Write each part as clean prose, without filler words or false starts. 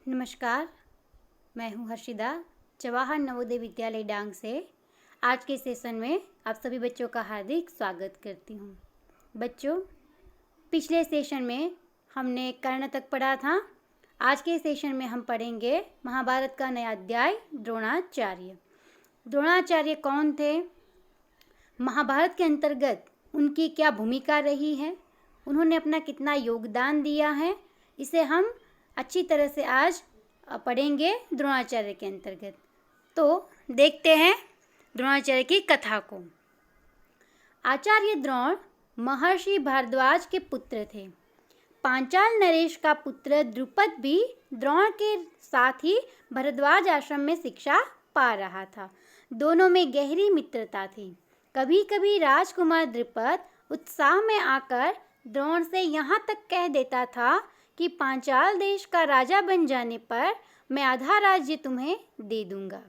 नमस्कार, मैं हूँ हर्षिदा जवाहर नवोदय विद्यालय डांग से। आज के सेशन में आप सभी बच्चों का हार्दिक स्वागत करती हूँ। बच्चों, पिछले सेशन में हमने कर्ण तक पढ़ा था। आज के सेशन में हम पढ़ेंगे महाभारत का नया अध्याय द्रोणाचार्य। द्रोणाचार्य कौन थे? महाभारत के अंतर्गत उनकी क्या भूमिका रही है? उन्होंने अपना कितना योगदान दिया है? इसे हम अच्छी तरह से आज पढ़ेंगे द्रोणाचार्य के अंतर्गत। तो देखते हैं द्रोणाचार्य की कथा को। आचार्य द्रोण महर्षि भारद्वाज के पुत्र थे। पांचाल नरेश का पुत्र द्रुपद भी द्रोण के साथ ही भारद्वाज आश्रम में शिक्षा पा रहा था। दोनों में गहरी मित्रता थी। कभी कभी राजकुमार द्रुपद उत्साह में आकर द्रोण से यहाँ तक कह देता था कि पांचाल देश का राजा बन जाने पर मैं आधा राज्य तुम्हें दे दूंगा।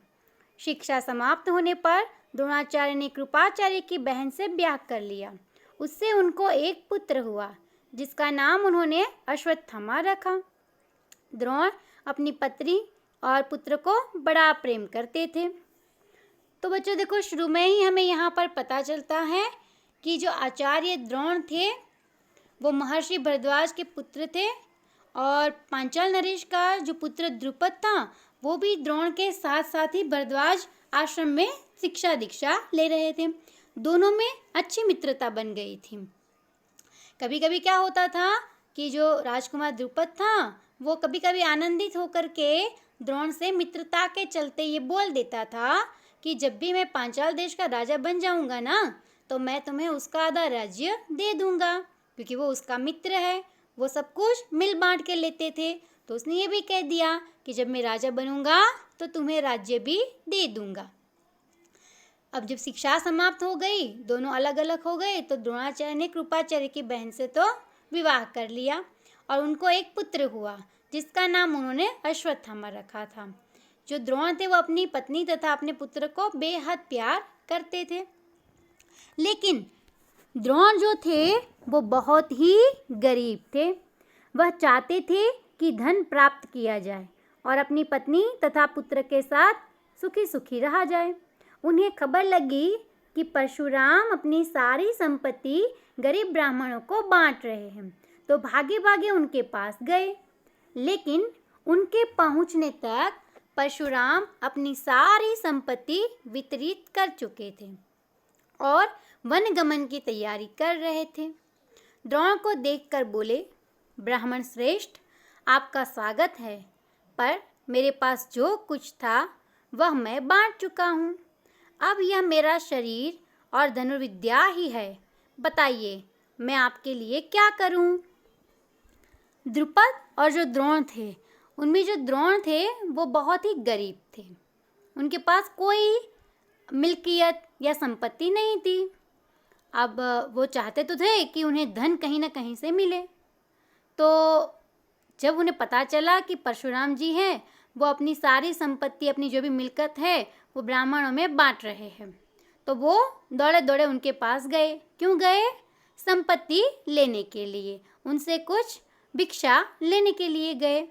शिक्षा समाप्त होने पर द्रोणाचार्य ने कृपाचार्य की बहन से ब्याह कर लिया। उससे उनको एक पुत्र हुआ जिसका नाम उन्होंने अश्वत्थामा रखा। द्रोण अपनी पत्नी और पुत्र को बड़ा प्रेम करते थे। तो बच्चों देखो, शुरू में ही हमें यहाँ पर पता चलता है कि जो आचार्य द्रोण थे वो महर्षि भारद्वाज के पुत्र थे और पांचाल नरेश का जो पुत्र द्रुपद था वो भी द्रोण के साथ साथ ही भारद्वाज आश्रम में शिक्षा दीक्षा ले रहे थे। दोनों में अच्छी मित्रता बन गई थी। कभी कभी क्या होता था कि जो राजकुमार द्रुपद था वो कभी कभी आनंदित होकर के द्रोण से मित्रता के चलते ये बोल देता था कि जब भी मैं पांचाल देश का राजा बन जाऊंगा ना तो मैं तुम्हें उसका आधा राज्य दे दूंगा, क्योंकि वो उसका मित्र है। वो सब कुछ मिल बांट के लेते थे। तो उसने ये भी कह दिया कि जब मैं राजा बनूंगा तो तुम्हें राज्य भी दे दूंगा। अब जब शिक्षा समाप्त हो गई, दोनों अलग अलग हो गए, तो द्रोणाचार्य ने कृपाचार्य की बहन से तो विवाह कर लिया और उनको एक पुत्र हुआ जिसका नाम उन्होंने अश्वत्थामा रखा था। जो द्रोण थे वो अपनी पत्नी तथा अपने पुत्र को बेहद प्यार करते थे। लेकिन द्रोण जो थे वो बहुत ही गरीब थे। वह चाहते थे कि धन प्राप्त किया जाए और अपनी पत्नी तथा पुत्र के साथ सुखी सुखी रहा जाए। उन्हें खबर लगी कि परशुराम अपनी सारी संपत्ति गरीब ब्राह्मणों को बांट रहे हैं, तो भागे भागे उनके पास गए। लेकिन उनके पहुंचने तक परशुराम अपनी सारी संपत्ति वितरित कर चुके थे और वनगमन की तैयारी कर रहे थे। द्रोण को देखकर बोले, ब्राह्मण श्रेष्ठ, आपका स्वागत है, पर मेरे पास जो कुछ था वह मैं बांट चुका हूँ। अब यह मेरा शरीर और धनुर्विद्या ही है। बताइए मैं आपके लिए क्या करूँ? द्रुपद और जो द्रोण थे उनमें जो द्रोण थे वो बहुत ही गरीब थे। उनके पास कोई मिल्कियत या संपत्ति नहीं थी। अब वो चाहते तो थे कि उन्हें धन कहीं ना कहीं से मिले। तो जब उन्हें पता चला कि परशुराम जी हैं वो अपनी सारी संपत्ति, अपनी जो भी मिल्कत है वो ब्राह्मणों में बांट रहे हैं, तो वो दौड़े दौड़े उनके पास गए। क्यों गए? संपत्ति लेने के लिए, उनसे कुछ भिक्षा लेने के लिए गए।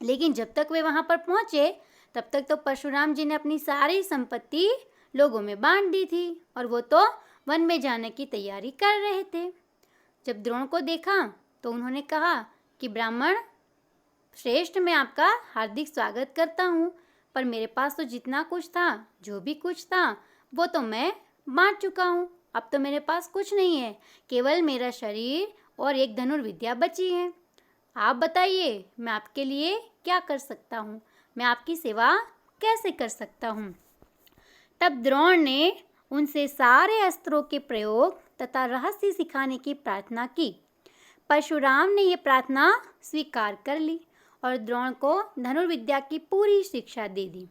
लेकिन जब तक वे वहाँ पर पहुँचे तब तक तो परशुराम जी ने अपनी सारी संपत्ति लोगों में बांट दी थी और वो तो वन में जाने की तैयारी कर रहे थे। जब द्रोण को देखा तो उन्होंने कहा कि ब्राह्मण श्रेष्ठ, मैं आपका हार्दिक स्वागत करता हूँ, पर मेरे पास तो जितना कुछ था, जो भी कुछ था, वो तो मैं बांट चुका हूँ। अब तो मेरे पास कुछ नहीं है, केवल मेरा शरीर और एक धनुर्विद्या बची है। आप बताइए मैं आपके लिए क्या कर सकता हूँ, मैं आपकी सेवा कैसे कर सकता हूँ? तब द्रोण ने उनसे सारे अस्त्रों के प्रयोग तथा रहस्य सिखाने की प्रार्थना की। परशुराम ने यह प्रार्थना स्वीकार कर ली और द्रोण को धनुर्विद्या की पूरी शिक्षा दे दी।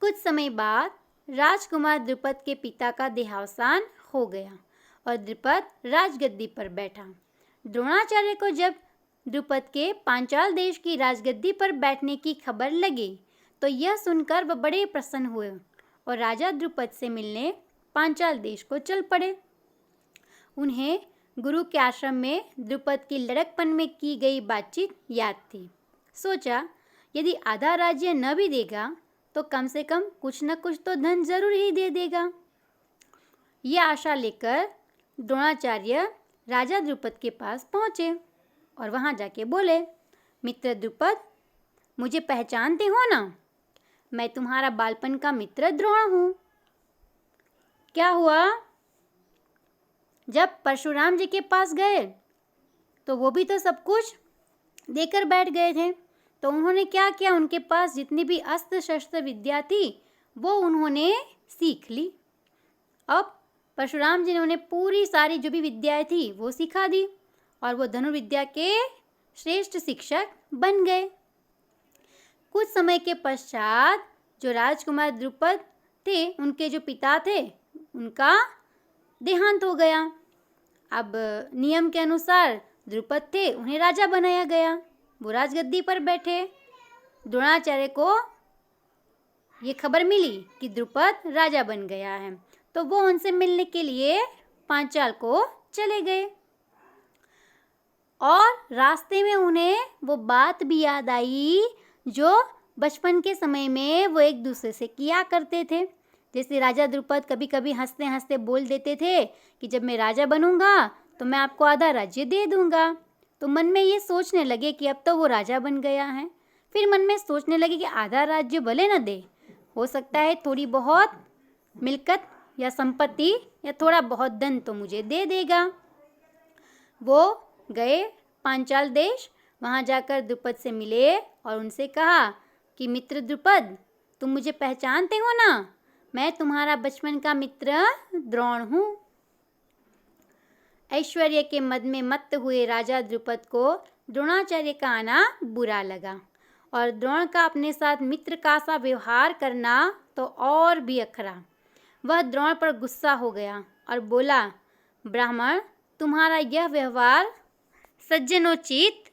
कुछ समय बाद राजकुमार द्रुपद के पिता का देहावसान हो गया और द्रुपद राजगद्दी पर बैठा। द्रोणाचार्य को जब द्रुपद के पांचाल देश की राजगद्दी पर बैठने की खबर लगी तो यह सुनकर वह बड़े प्रसन्न हुए और राजा द्रुपद से मिलने पांचाल देश को चल पड़े। उन्हें गुरु के आश्रम में द्रुपद की लड़कपन में की गई बातचीत याद थी। सोचा यदि आधा राज्य न भी देगा तो कम से कम कुछ न कुछ तो धन जरूर ही दे देगा। यह आशा लेकर द्रोणाचार्य राजा द्रुपद के पास पहुँचे और वहाँ जाके बोले, मित्र द्रुपद, मुझे पहचानते हो ना? मैं तुम्हारा बालपन का मित्र द्रोण हूँ। क्या हुआ? जब परशुराम जी के पास गए तो वो भी तो सब कुछ देकर बैठ गए थे, तो उन्होंने क्या किया? उनके पास जितनी भी अस्त्र शस्त्र विद्या थी वो उन्होंने सीख ली। अब परशुराम जी ने उन्हें पूरी सारी जो भी विद्याएं थी वो सिखा दी और वो धनुर्विद्या के श्रेष्ठ शिक्षक बन गए। कुछ समय के पश्चात जो राजकुमार द्रुपद थे, उनके जो पिता थे, उनका देहांत हो गया। अब नियम के अनुसार द्रुपद थे, उन्हें राजा बनाया गया। वो राजगद्दी पर बैठे। द्रोणाचार्य को ये खबर मिली कि द्रुपद राजा बन गया है, तो वो उनसे मिलने के लिए पांचाल को चले गए और रास्ते में उन्हें वो बात भी याद आई जो बचपन के समय में वो एक दूसरे से किया करते थे। जैसे राजा द्रुपद कभी कभी हंसते हंसते बोल देते थे कि जब मैं राजा बनूंगा तो मैं आपको आधा राज्य दे दूंगा। तो मन में ये सोचने लगे कि अब तो वो राजा बन गया है। फिर मन में सोचने लगे कि आधा राज्य भले न दे, हो सकता है थोड़ी बहुत मिल्कत या संपत्ति या थोड़ा बहुत धन तो मुझे दे देगा। वो गए पांचाल देश। वहाँ जाकर द्रुपद से मिले और उनसे कहा कि मित्र द्रुपद, तुम मुझे पहचानते हो ना? मैं तुम्हारा बचपन का मित्र द्रोण हूँ। ऐश्वर्य के मद में मत्त हुए राजा द्रुपद को द्रोणाचार्य का आना बुरा लगा और द्रोण का अपने साथ मित्र का सा व्यवहार करना तो और भी अखरा। वह द्रोण पर गुस्सा हो गया और बोला, ब्राह्मण, तुम्हारा यह व्यवहार सज्जनोचित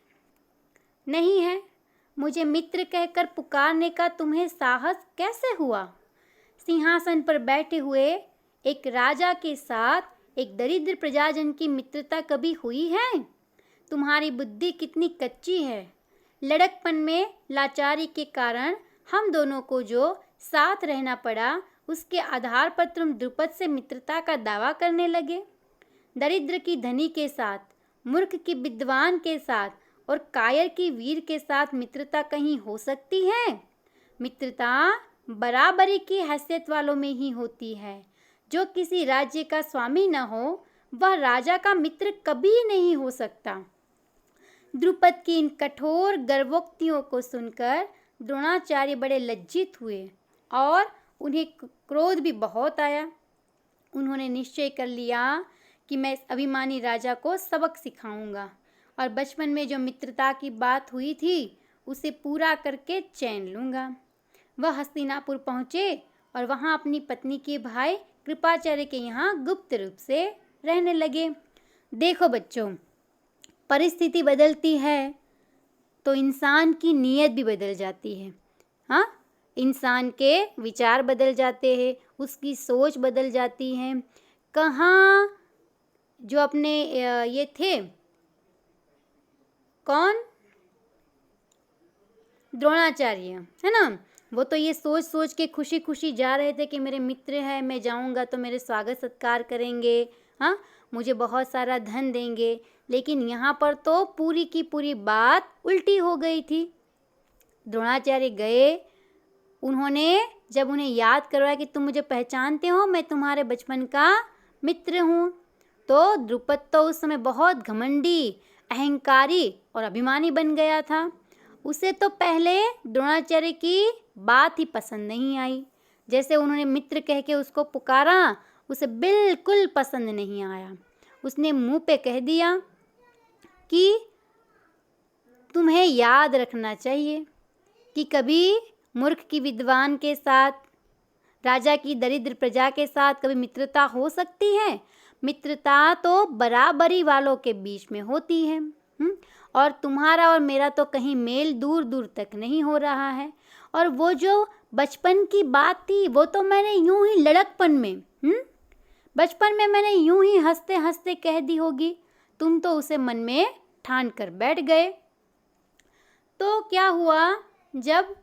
नहीं है। मुझे मित्र कहकर पुकारने का तुम्हें साहस कैसे हुआ? सिंहासन पर बैठे हुए एक राजा के साथ एक दरिद्र प्रजाजन की मित्रता कभी हुई है? तुम्हारी बुद्धि कितनी कच्ची है। लड़कपन में लाचारी के कारण हम दोनों को जो साथ रहना पड़ा, उसके आधार पर तुम द्रुपद से मित्रता का दावा करने लगे। दरिद्र की धनी के साथ, मूर्ख की विद्वान के साथ और कायर की वीर के साथ मित्रता कहीं हो सकती है? मित्रता बराबरी की हैसियत वालों में ही होती है। जो किसी राज्य का स्वामी न हो, वह राजा का मित्र कभी नहीं हो सकता। द्रुपद की इन कठोर गर्वोक्तियों को सुनकर द्रोणाचार्य बड़े लज्जित हुए और उन्हें क्रोध भी बहुत आया। उन्होंने निश्चय कर लिया कि मैं इस अभिमानी राजा को सबक सिखाऊंगा और बचपन में जो मित्रता की बात हुई थी उसे पूरा करके चैन लूँगा। वह हस्तिनापुर पहुँचे और वहाँ अपनी पत्नी के भाई कृपाचार्य के यहाँ गुप्त रूप से रहने लगे। देखो बच्चों, परिस्थिति बदलती है तो इंसान की नीयत भी बदल जाती है। हाँ, इंसान के विचार बदल जाते हैं, उसकी सोच बदल जाती है। कहाँ जो अपने ये थे, कौन? द्रोणाचार्य, है ना? वो तो ये सोच सोच के खुशी खुशी जा रहे थे कि मेरे मित्र हैं, मैं जाऊंगा तो मेरे स्वागत सत्कार करेंगे, हाँ, मुझे बहुत सारा धन देंगे। लेकिन यहाँ पर तो पूरी की पूरी बात उल्टी हो गई थी। द्रोणाचार्य गए, उन्होंने जब उन्हें याद करवाया कि तुम मुझे पहचानते हो, मैं तुम्हारे बचपन का मित्र हूँ, तो द्रुपद तो उस समय बहुत घमंडी, अहंकारी और अभिमानी बन गया था। उसे तो पहले द्रोणाचार्य की बात ही पसंद नहीं आई। जैसे उन्होंने मित्र कह के उसको पुकारा, उसे बिल्कुल पसंद नहीं आया। उसने मुंह पे कह दिया कि तुम्हें याद रखना चाहिए कि कभी मूर्ख की विद्वान के साथ, राजा की दरिद्र प्रजा के साथ कभी मित्रता हो सकती है। मित्रता तो बराबरी वालों के बीच में होती है। और तुम्हारा और मेरा तो कहीं मेल दूर दूर तक नहीं हो रहा है। और वो जो बचपन की बात थी वो तो मैंने यूं ही लड़कपन में, बचपन में मैंने यूं ही हंसते हंसते कह दी होगी, तुम तो उसे मन में ठान कर बैठ गए। तो क्या हुआ, जब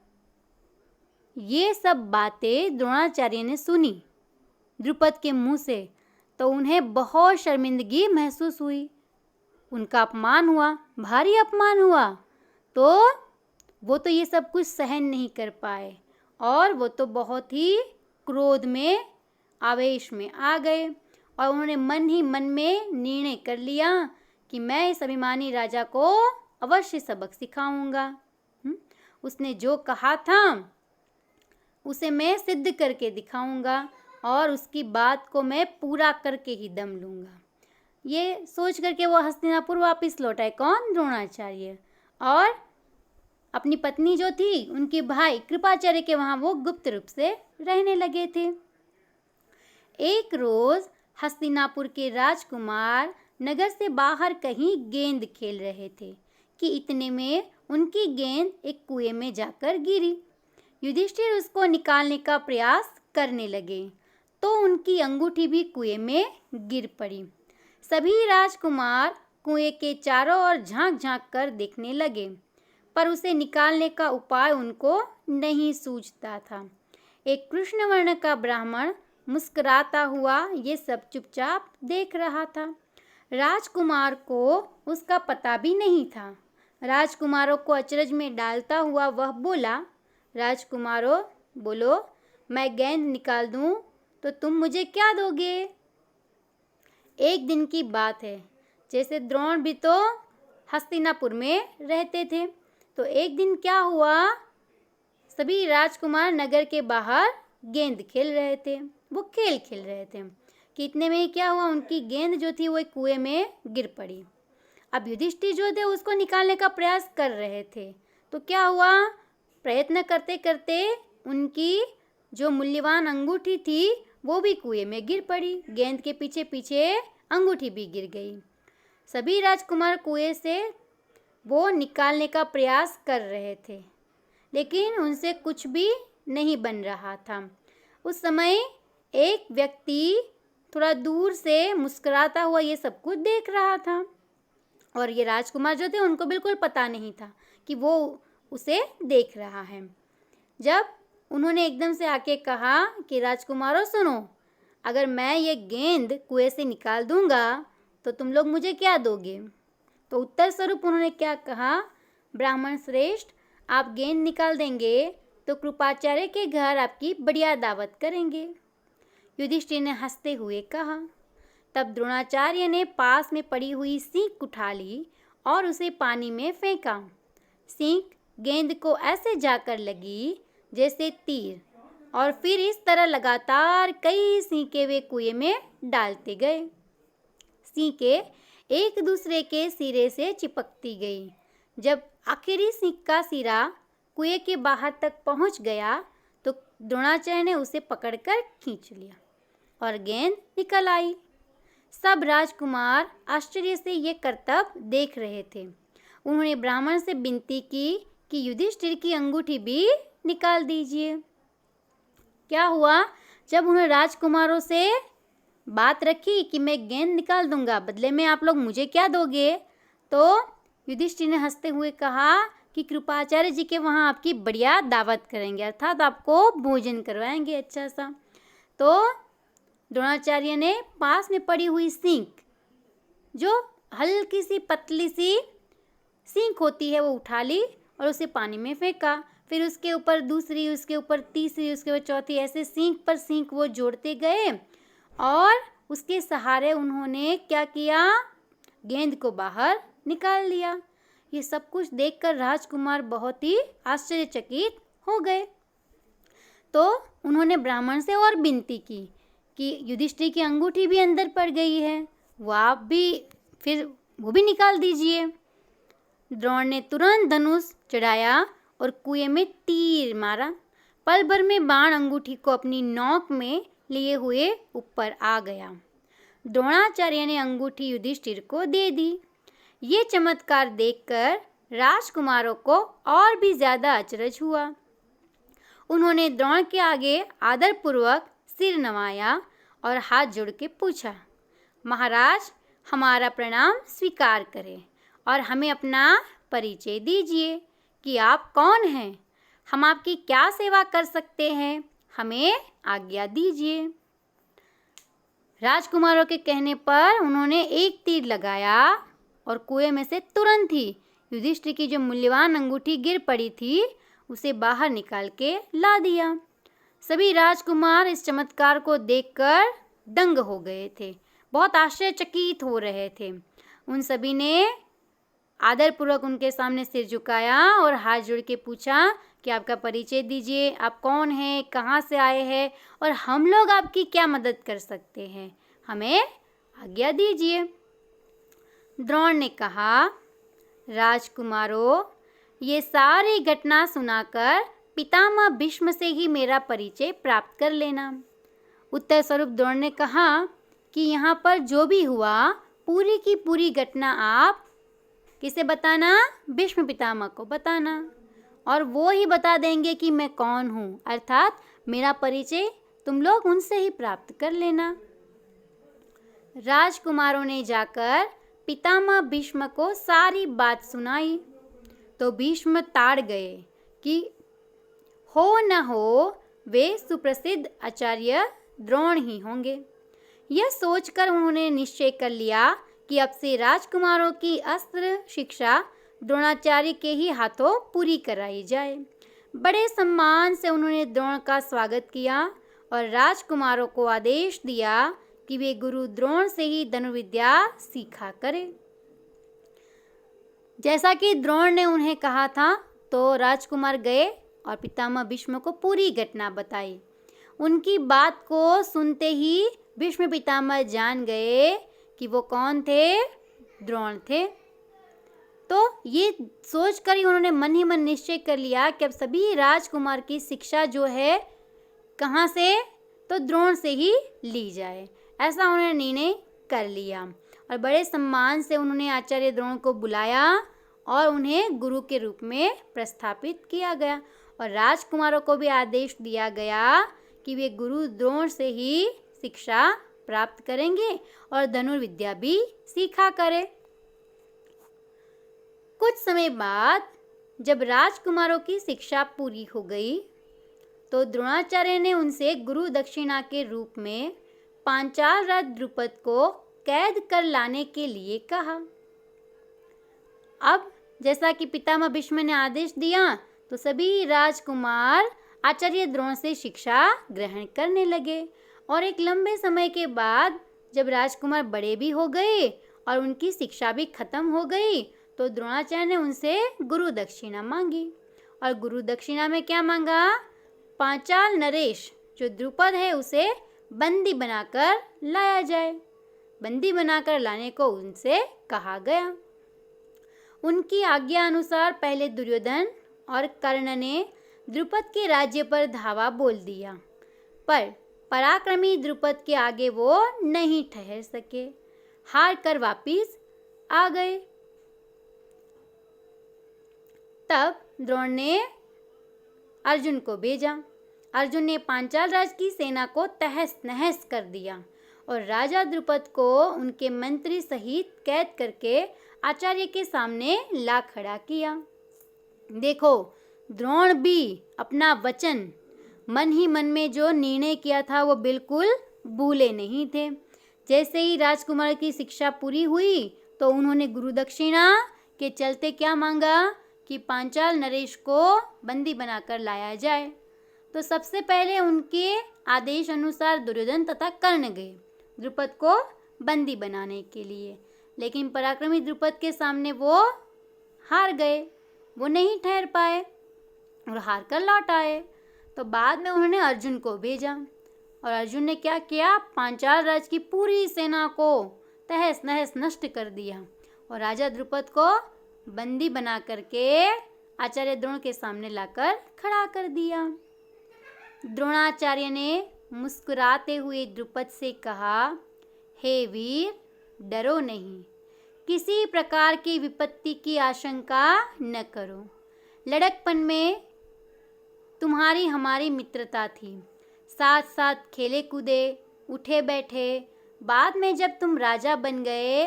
ये सब बातें द्रोणाचार्य ने सुनी द्रुपद के मुंह से, तो उन्हें बहुत शर्मिंदगी महसूस हुई। उनका अपमान हुआ, भारी अपमान हुआ। तो वो तो ये सब कुछ सहन नहीं कर पाए और वो तो बहुत ही क्रोध में, आवेश में आ गए और उन्होंने मन ही मन में निर्णय कर लिया कि मैं इस अभिमानी राजा को अवश्य सबक सिखाऊंगा। उसने जो कहा था उसे मैं सिद्ध करके दिखाऊंगा और उसकी बात को मैं पूरा करके ही दम लूँगा। ये सोच करके वो हस्तिनापुर वापस लौट आए। कौन? द्रोणाचार्य। और अपनी पत्नी जो थी, उनके भाई कृपाचार्य के वहाँ वो गुप्त रूप से रहने लगे थे। एक रोज़ हस्तिनापुर के राजकुमार नगर से बाहर कहीं गेंद खेल रहे थे कि इतने में उनकी गेंद एक कुएं में जाकर गिरी। युधिष्ठिर उसको निकालने का प्रयास करने लगे तो उनकी अंगूठी भी कुएं में गिर पड़ी। सभी राजकुमार कुएं के चारों ओर झांक झांक कर देखने लगे, पर उसे निकालने का उपाय उनको नहीं सूझता था। एक कृष्ण वर्ण का ब्राह्मण मुस्कुराता हुआ ये सब चुपचाप देख रहा था। राजकुमार को उसका पता भी नहीं था। राजकुमारों को अचरज में डालता हुआ वह बोला, राजकुमारों बोलो, मैं गेंद निकाल दूं तो तुम मुझे क्या दोगे? एक दिन की बात है, जैसे द्रोण भी तो हस्तिनापुर में रहते थे। तो एक दिन क्या हुआ, सभी राजकुमार नगर के बाहर गेंद खेल रहे थे। वो खेल खेल रहे थे कि इतने में क्या हुआ, उनकी गेंद जो थी वो एक कुएं में गिर पड़ी। अब युधिष्ठिर जो थे उसको निकालने का प्रयास कर रहे थे। तो क्या हुआ, प्रयत्न करते करते उनकी जो मूल्यवान अंगूठी थी वो भी कुएं में गिर पड़ी। गेंद के पीछे पीछे अंगूठी भी गिर गई। सभी राजकुमार कुएं से वो निकालने का प्रयास कर रहे थे, लेकिन उनसे कुछ भी नहीं बन रहा था। उस समय एक व्यक्ति थोड़ा दूर से मुस्कुराता हुआ ये सब कुछ देख रहा था और ये राजकुमार जो थे उनको बिल्कुल पता नहीं था कि वो उसे देख रहा है। जब उन्होंने एकदम से आके कहा कि राजकुमारों सुनो, अगर मैं ये गेंद कुएं से निकाल दूंगा तो तुम लोग मुझे क्या दोगे? तो उत्तर स्वरूप उन्होंने क्या कहा, ब्राह्मण श्रेष्ठ, आप गेंद निकाल देंगे तो कृपाचार्य के घर आपकी बढ़िया दावत करेंगे। युधिष्ठिर ने हंसते हुए कहा। तब द्रोणाचार्य ने पास में पड़ी हुई सींक उठा ली और उसे पानी में फेंका। सींक गेंद को ऐसे जाकर लगी जैसे तीर, और फिर इस तरह लगातार कई सींकें वे कुएं में डालते गए। सींकें एक दूसरे के सिरे से चिपकती गई। जब आखिरी सींक का सिरा कुएं के बाहर तक पहुंच गया तो द्रोणाचार्य ने उसे पकड़कर खींच लिया और गेंद निकल आई। सब राजकुमार आश्चर्य से ये करतब देख रहे थे। उन्होंने ब्राह्मण से विनती की कि युधिष्ठिर की अंगूठी भी निकाल दीजिए। क्या हुआ, जब उन्होंने राजकुमारों से बात रखी कि मैं गेंद निकाल दूंगा, बदले में आप लोग मुझे क्या दोगे, तो युधिष्ठिर ने हंसते हुए कहा कि कृपाचार्य जी के वहाँ आपकी बढ़िया दावत करेंगे, अर्थात आपको भोजन करवाएंगे अच्छा सा। तो द्रोणाचार्य ने पास में पड़ी हुई सींक, जो हल्की सी पतली सी सींक होती है, वो उठा ली और उसे पानी में फेंका। फिर उसके ऊपर दूसरी, उसके ऊपर तीसरी, उसके ऊपर चौथी, ऐसे सींक पर सींक वो जोड़ते गए और उसके सहारे उन्होंने क्या किया, गेंद को बाहर निकाल लिया। ये सब कुछ देखकर राजकुमार बहुत ही आश्चर्यचकित हो गए। तो उन्होंने ब्राह्मण से और विनती की कि युधिष्ठिर की अंगूठी भी अंदर पड़ गई है, वो आप भी फिर वो भी निकाल दीजिए। द्रोण ने तुरंत धनुष चढ़ाया और कुएं में तीर मारा। पल भर में बाण अंगूठी को अपनी नोक में लिए हुए ऊपर आ गया। द्रोणाचार्य ने अंगूठी युधिष्ठिर को दे दी। ये चमत्कार देखकर राजकुमारों को और भी ज्यादा अचरज हुआ। उन्होंने द्रोण के आगे आदरपूर्वक सिर नवाया और हाथ जोड़ के पूछा, महाराज, हमारा प्रणाम स्वीकार करें और हमें अपना परिचय दीजिए। कि आप कौन हैं, हम आपकी क्या सेवा कर सकते हैं, हमें आज्ञा दीजिए। राजकुमारों के कहने पर उन्होंने एक तीर लगाया और कुएं में से तुरंत ही युधिष्ठिर की जो मूल्यवान अंगूठी गिर पड़ी थी उसे बाहर निकाल के ला दिया। सभी राजकुमार इस चमत्कार को देखकर दंग हो गए थे, बहुत आश्चर्यचकित हो रहे थे। उन सभी ने आदरपूर्वक उनके सामने सिर झुकाया और हाथ जोड़ के पूछा कि आपका परिचय दीजिए, आप कौन हैं, कहाँ से आए हैं और हम लोग आपकी क्या मदद कर सकते हैं, हमें आज्ञा दीजिए। द्रोण ने कहा, राजकुमारों, ये सारी घटना सुनाकर पितामह भीष्म से ही मेरा परिचय प्राप्त कर लेना। उत्तर स्वरूप द्रोण ने कहा कि यहाँ पर जो भी हुआ पूरी की पूरी घटना आप किसे बताना, भीष्म पितामह को बताना, और वो ही बता देंगे कि मैं कौन हूँ, अर्थात मेरा परिचय तुम लोग उनसे ही प्राप्त कर लेना। राजकुमारों ने जाकर पितामह भीष्म को सारी बात सुनाई तो भीष्म ताड़ गए कि हो न हो वे सुप्रसिद्ध आचार्य द्रोण ही होंगे। यह सोचकर उन्होंने निश्चय कर लिया कि अब से राजकुमारों की अस्त्र शिक्षा द्रोणाचार्य के ही हाथों पूरी कराई जाए। बड़े सम्मान से उन्होंने द्रोण का स्वागत किया और राजकुमारों को आदेश दिया कि वे गुरु द्रोण से ही धनुर्विद्या सीखा करें। जैसा कि द्रोण ने उन्हें कहा था तो राजकुमार गए और पितामह भीष्म को पूरी घटना बताई। उनकी बात को सुनते ही भीष्म पितामह जान गए कि वो कौन थे, द्रोण थे। तो ये सोचकर ही उन्होंने मन ही मन निश्चय कर लिया कि अब सभी राजकुमार की शिक्षा जो है कहाँ से, तो द्रोण से ही ली जाए। ऐसा उन्होंने निर्णय कर लिया और बड़े सम्मान से उन्होंने आचार्य द्रोण को बुलाया और उन्हें गुरु के रूप में प्रस्थापित किया गया और राजकुमारों को भी आदेश दिया गया कि वे गुरु द्रोण से ही शिक्षा प्राप्त करेंगे और धनुर्विद्या भी सीखा करें। कुछ समय बाद जब राजकुमारों की शिक्षा पूरी हो गई तो द्रोणाचार्य ने उनसे गुरु दक्षिणा के रूप में पांचाल राज द्रुपद को कैद कर लाने के लिए कहा। अब जैसा कि पितामह भीष्म ने आदेश दिया तो सभी राजकुमार आचार्य द्रोण से शिक्षा ग्रहण करने लगे और एक लंबे समय के बाद जब राजकुमार बड़े भी हो गए और उनकी शिक्षा भी खत्म हो गई तो द्रोणाचार्य ने उनसे गुरु दक्षिणा मांगी और गुरु दक्षिणा में क्या मांगा, पांचाल नरेश जो द्रुपद है उसे बंदी बनाकर लाया जाए। बंदी बनाकर लाने को उनसे कहा गया। उनकी आज्ञा अनुसार पहले दुर्योधन और कर्ण ने द्रुपद के राज्य पर धावा बोल दिया, पर पराक्रमी द्रुपद के आगे वो नहीं ठहर सके, हार कर वापिस आ गए। तब द्रोण ने अर्जुन को भेजा। अर्जुन ने पांचाल राज की सेना को तहस नहस कर दिया और राजा द्रुपद को उनके मंत्री सहित कैद करके आचार्य के सामने ला खड़ा किया। देखो, द्रोण भी अपना वचन मन ही मन में जो निर्णय किया था वो बिल्कुल भूले नहीं थे। जैसे ही राजकुमार की शिक्षा पूरी हुई तो उन्होंने गुरु दक्षिणा के चलते क्या मांगा कि पांचाल नरेश को बंदी बनाकर लाया जाए। तो सबसे पहले उनके आदेश अनुसार दुर्योधन तथा कर्ण गए द्रुपद को बंदी बनाने के लिए, लेकिन पराक्रमी द्रुपद के सामने वो हार गए, वो नहीं ठहर पाए और हार कर लौट आए। तो बाद में उन्होंने अर्जुन को भेजा और अर्जुन ने क्या किया, पांचाल राज की पूरी सेना को तहस नहस नष्ट कर दिया और राजा द्रुपद को बंदी बना करके आचार्य द्रोण के सामने लाकर खड़ा कर दिया। द्रोणाचार्य ने मुस्कुराते हुए द्रुपद से कहा, हे वीर, डरो नहीं, किसी प्रकार की विपत्ति की आशंका न करो। लड़कपन में तुम्हारी हमारी मित्रता थी, साथ साथ खेले कूदे, उठे बैठे। बाद में जब तुम राजा बन गए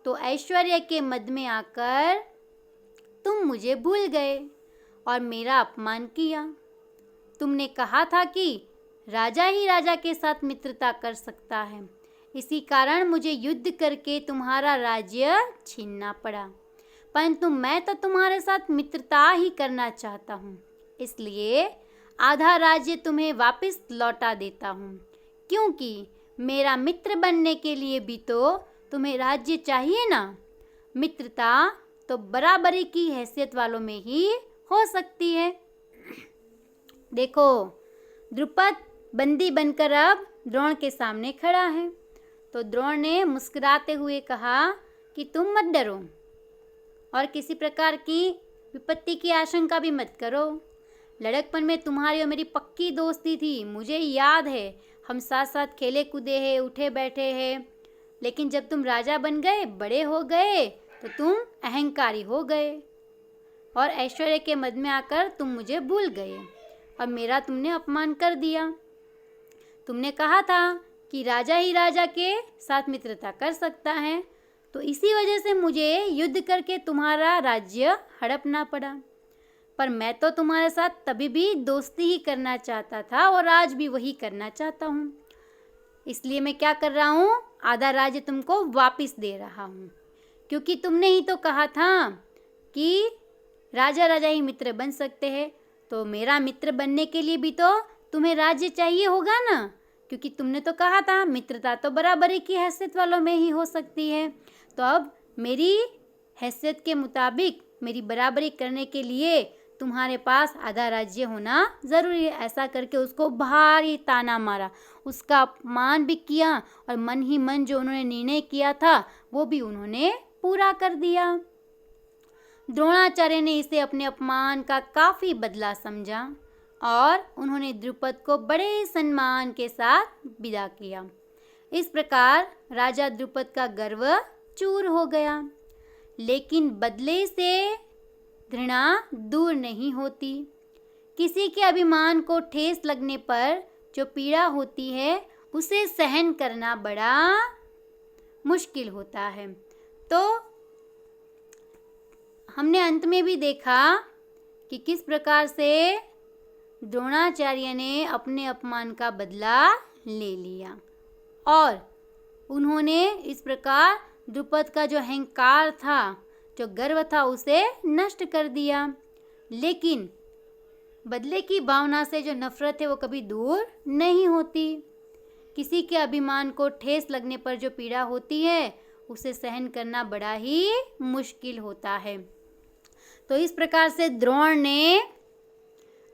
तो ऐश्वर्य के मद में आकर तुम मुझे भूल गए। और मेरा अपमान किया। तुमने कहा था कि राजा ही राजा के साथ मित्रता कर सकता है, इसी कारण मुझे युद्ध करके तुम्हारा राज्य छीनना पड़ा। परंतु मैं तो तुम्हारे साथ मित्रता ही करना चाहता हूँ, इसलिए आधा राज्य तुम्हें वापस लौटा देता हूँ, क्योंकि मेरा मित्र बनने के लिए भी तो तुम्हें राज्य चाहिए ना। मित्रता तो बराबरी की हैसियत वालों में ही हो सकती है। देखो, द्रुपद बंदी बनकर अब द्रोण के सामने खड़ा है। तो द्रोण ने मुस्कुराते हुए कहा कि तुम मत डरो और किसी प्रकार की विपत्ति की आशंका भी मत करो। लड़कपन में तुम्हारी और मेरी पक्की दोस्ती थी, मुझे याद है। हम साथ साथ खेले कूदे हैं, उठे बैठे हैं। लेकिन जब तुम राजा बन गए, बड़े हो गए, तो तुम अहंकारी हो गए और ऐश्वर्य के मद में आकर तुम मुझे भूल गए और मेरा तुमने अपमान कर दिया। तुमने कहा था कि राजा ही राजा के साथ मित्रता कर सकता है, तो इसी वजह से मुझे युद्ध करके तुम्हारा राज्य हड़पना पड़ा। पर मैं तो तुम्हारे साथ तभी भी दोस्ती ही करना चाहता था और आज भी वही करना चाहता हूँ। इसलिए मैं क्या कर रहा हूँ, आधा राज्य तुमको वापस दे रहा हूँ, क्योंकि तुमने ही तो कहा था कि राजा राजा ही मित्र बन सकते हैं। तो मेरा मित्र बनने के लिए भी तो तुम्हें राज्य चाहिए होगा ना, क्योंकि तुमने तो कहा था मित्रता तो बराबरी की हैसियत वालों में ही हो सकती है। तो अब मेरी हैसियत के मुताबिक मेरी बराबरी करने के लिए तुम्हारे पास आधा राज्य होना ज़रूरी है। ऐसा करके उसको भारी ताना मारा, उसका अपमान भी किया और मन ही मन जो उन्होंने निर्णय किया था वो भी उन्होंने पूरा कर दिया। द्रोणाचार्य ने इसे अपने अपमान का काफ़ी बदला समझा और उन्होंने द्रुपद को बड़े सम्मान के साथ विदा किया। इस प्रकार राजा द्रुपद का गर्व चूर हो गया। लेकिन बदले से घृणा दूर नहीं होती। किसी के अभिमान को ठेस लगने पर जो पीड़ा होती है उसे सहन करना बड़ा मुश्किल होता है। तो हमने अंत में भी देखा कि किस प्रकार से द्रोणाचार्य ने अपने अपमान का बदला ले लिया और उन्होंने इस प्रकार द्रुपद का जो अहंकार था, जो गर्व था, उसे नष्ट कर दिया। लेकिन बदले की भावना से जो नफरत है वो कभी दूर नहीं होती। किसी के अभिमान को ठेस लगने पर जो पीड़ा होती है उसे सहन करना बड़ा ही मुश्किल होता है। तो इस प्रकार से द्रोण ने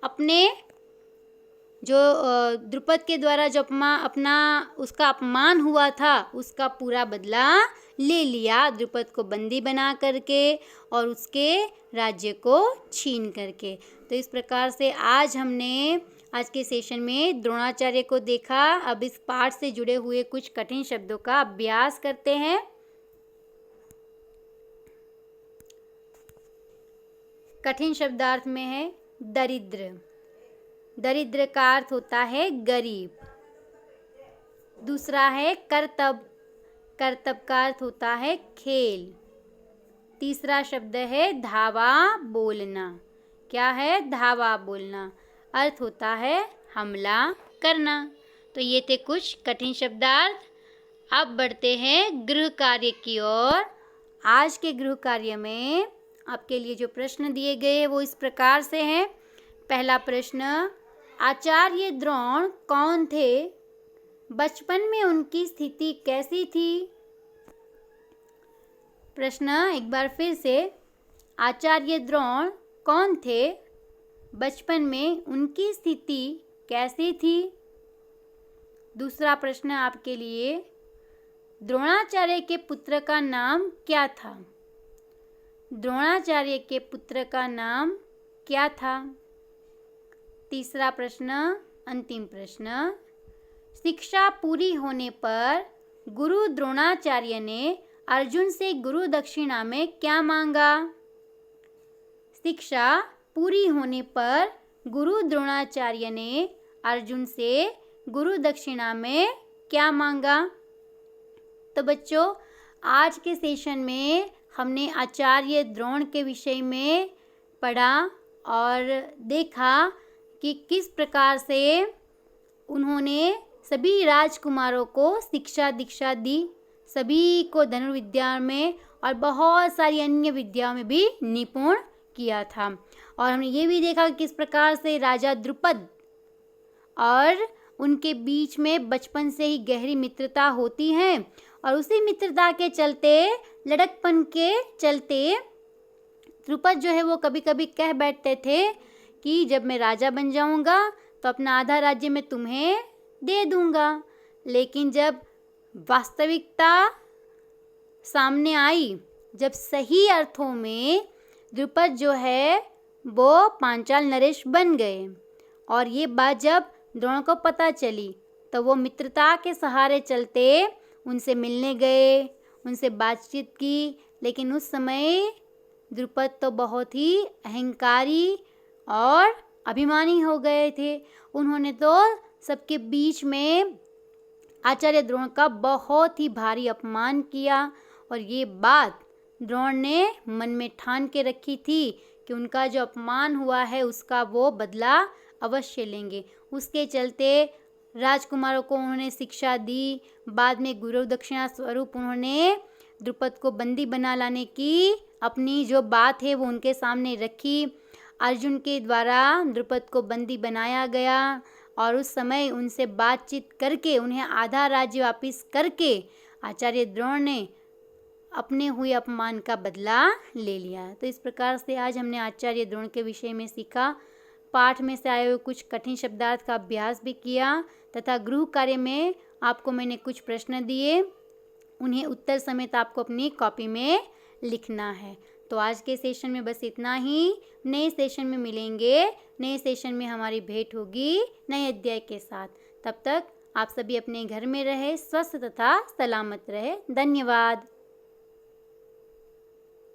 अपने जो द्रुपद के द्वारा जो उसका अपमान हुआ था उसका पूरा बदला ले लिया, द्रुपद को बंदी बना करके और उसके राज्य को छीन करके। तो इस प्रकार से आज हमने आज के सेशन में द्रोणाचार्य को देखा। अब इस पाठ से जुड़े हुए कुछ कठिन शब्दों का अभ्यास करते हैं। कठिन शब्दार्थ में है दरिद्र। दरिद्र का अर्थ होता है गरीब। दूसरा है करतब। करतब का अर्थ होता है खेल। तीसरा शब्द है धावा बोलना। क्या है? धावा बोलना। अर्थ होता है हमला करना। तो ये थे कुछ कठिन शब्दार्थ। अब बढ़ते हैं गृह कार्य की ओर। आज के गृह कार्य में आपके लिए जो प्रश्न दिए गए वो इस प्रकार से हैं। पहला प्रश्न, आचार्य द्रोण कौन थे? बचपन में उनकी स्थिति कैसी थी? प्रश्न एक बार फिर से, आचार्य द्रोण कौन थे? बचपन में उनकी स्थिति कैसी थी? दूसरा प्रश्न आपके लिए, द्रोणाचार्य के पुत्र का नाम क्या था? द्रोणाचार्य के पुत्र का नाम क्या था? तीसरा प्रश्न, अंतिम प्रश्न, शिक्षा पूरी होने पर गुरु द्रोणाचार्य ने अर्जुन से गुरु दक्षिणा में क्या मांगा? शिक्षा पूरी होने पर गुरु द्रोणाचार्य ने अर्जुन से गुरु दक्षिणा में क्या मांगा? तो बच्चों, आज के सेशन में हमने आचार्य द्रोण के विषय में पढ़ा और देखा कि किस प्रकार से उन्होंने सभी राजकुमारों को शिक्षा दीक्षा दी, सभी को धनुर्विद्या में और बहुत सारी अन्य विद्याओं में भी निपुण किया था। और हमने ये भी देखा कि किस प्रकार से राजा द्रुपद और उनके बीच में बचपन से ही गहरी मित्रता होती है और उसी मित्रता के चलते, लड़कपन के चलते द्रुपद जो है वो कभी कभी कह बैठते थे कि जब मैं राजा बन जाऊंगा तो अपना आधा राज्य मैं तुम्हें दे दूंगा। लेकिन जब वास्तविकता सामने आई, जब सही अर्थों में द्रुपद जो है वो पांचाल नरेश बन गए और ये बात जब द्रोण को पता चली तो वो मित्रता के सहारे चलते उनसे मिलने गए, उनसे बातचीत की। लेकिन उस समय द्रुपद तो बहुत ही अहंकारी और अभिमानी हो गए थे। उन्होंने तो सबके बीच में आचार्य द्रोण का बहुत ही भारी अपमान किया और ये बात द्रोण ने मन में ठान के रखी थी कि उनका जो अपमान हुआ है उसका वो बदला अवश्य लेंगे। उसके चलते राजकुमारों को उन्होंने शिक्षा दी। बाद में गुरु दक्षिणा स्वरूप उन्होंने द्रुपद को बंदी बना लाने की अपनी जो बात है वो उनके सामने रखी। अर्जुन के द्वारा द्रुपद को बंदी बनाया गया और उस समय उनसे बातचीत करके उन्हें आधा राज्य वापस करके आचार्य द्रोण ने अपने हुए अपमान का बदला ले लिया। तो इस प्रकार से आज हमने आचार्य द्रोण के विषय में सीखा। पाठ में से आए हुए कुछ कठिन शब्दार्थ का अभ्यास भी किया तथा गृह कार्य में आपको मैंने कुछ प्रश्न दिए, उन्हें उत्तर समेत आपको अपनी कॉपी में लिखना है। तो आज के सेशन में बस इतना ही। नए सेशन में मिलेंगे, नए सेशन में हमारी भेंट होगी नए अध्याय के साथ। तब तक आप सभी अपने घर में रहे, स्वस्थ तथा सलामत रहे। धन्यवाद।